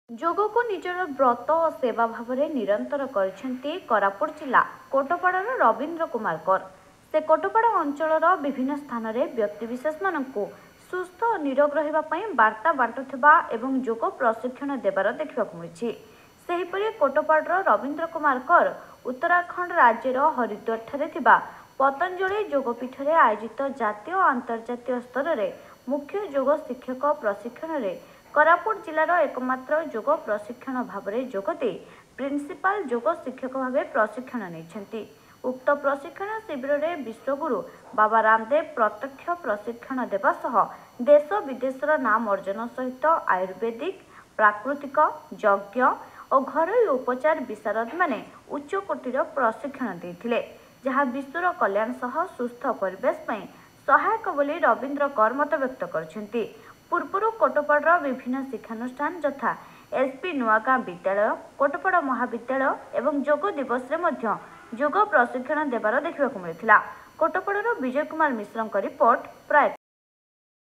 ଯୋଗ को निजर व्रत और सेवा भाव में निरंतर कर कोरापुट जिला कोटपाड़ार रवींद्र कुमार कर से कोटपाड़ा अंचल विभिन्न स्थान में व्यक्तिशेष मानू सुस्थ और निरोग रही वार्ता बांटुवा एवं योग प्रशिक्षण देवार देखा मिली। सेहीपरि कोटपाड़ार रवींद्र कुमार कर उत्तराखंड राज्यर हरिद्वार पतंजलि योगपीठ में आयोजित जातीय और अंतर्जातीय स्तर में मुख्य योग शिक्षक प्रशिक्षण में कोरापुट जिलार एकमात्र योग प्रशिक्षण भाव में जोगदे प्रिंसिपाल योग शिक्षक भाव प्रशिक्षण नहीं। उक्त प्रशिक्षण शिविर में विश्वगुरु बाबा रामदेव प्रत्यक्ष प्रशिक्षण देवा सह देश विदेशर नाम अर्जन सहित आयुर्वेदिक प्राकृतिक यज्ञ और घरोई उपचार विशारद माने उच्चकोटीर प्रशिक्षण देते जहाँ विश्वर कल्याण सह सुस्थ परिवेश में सहायक बोली रवींद्र कर मत व्यक्त करछन्ति। पूर्व कोटपाड़ विभिन्न शिक्षानुष्ठान यथा एसपी नुआगाँ विद्यालय कोटपाड़ महाविद्यालय एवं योग दिवस योग प्रशिक्षण देवार देखा मिलता। कोटपाड़ विजय कुमार मिश्र रिपोर्ट प्राय।